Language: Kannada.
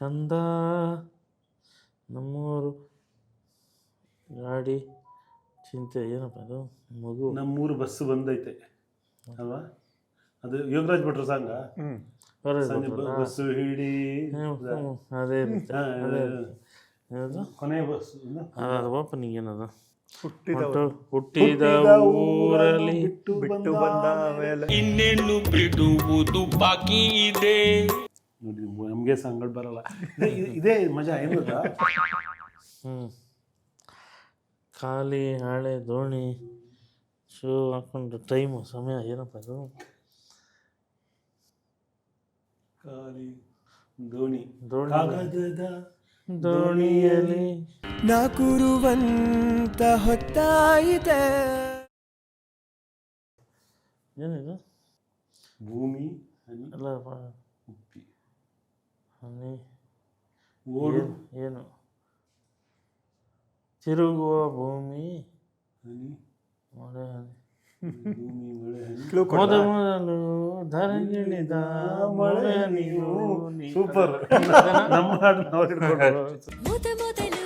ಕಂದ ನಮ್ಮೂರು ಗಾಡಿ ಚಿಂತೆ ಏನಪ್ಪ ಅದು ಮಗು ನಮ್ಮೂರು ಬಸ್ ಬಂದೈತೆ ಅಲ್ವಾ? ಅದು ಯೋಗರಾಜ್ ಭಟ್ರು ಸಾಂಗ. ಬಸ್ಸು ಹಿಡಿ ಅದೇ ಏನದು ಕೊನೆ ಬಸ್ ಅದು ಓಪನಿಂಗ್ ಏನದು ಹುಟ್ಟಿದ ಊರಲ್ಲಿ ಬಿಟ್ಟು ಬಂದ ಮೇಲೆ ಇನ್ನೇನು ಬಿಡುವುದು ಬಾಕಿ ಇದೆ. ನೋಡಿ ನಮಗೆ ಸಾಂಗ್ಗಳು ಬರಲ್ಲ. ಇದೇ ಮಜಾ ಏನು ಗೊತ್ತಾ? ಖಾಲಿ ಹಾಳೆ ದೋಣಿ ಶೂ ಹಾಕೊಂಡು ಟೈಮು ಸಮಯ ಏನಪ್ಪ ಅದು ಖಾಲಿ ದೋಣಿ ಕಾಗದದ ದೋಣಿಯಲ್ಲಿ ನಾ ಕೂರುವಂತ ಹೊತ್ತಾಯಿತೆ. ಏನಿದು ಭೂಮಿ ಹನಿ ಅಲ್ಲ ಉಪ್ಪಿ ಹನಿ ಓಡು ಏನು ತಿರುಗುವ ಭೂಮಿ ಹನಿ ಮಳೆ ಹನಿ ಭೂಮಿ ಮಳೆ ಹನಿ ಮೊದಲು ಧರಗಿಳಿದ ಮಳೆ ಹನಿಯು ಸೂಪರ್. ನಮ್ಮ ಹಾಡು ನಾವು ಹಿಡ್ಕೊಂಡು ಮೊದಲು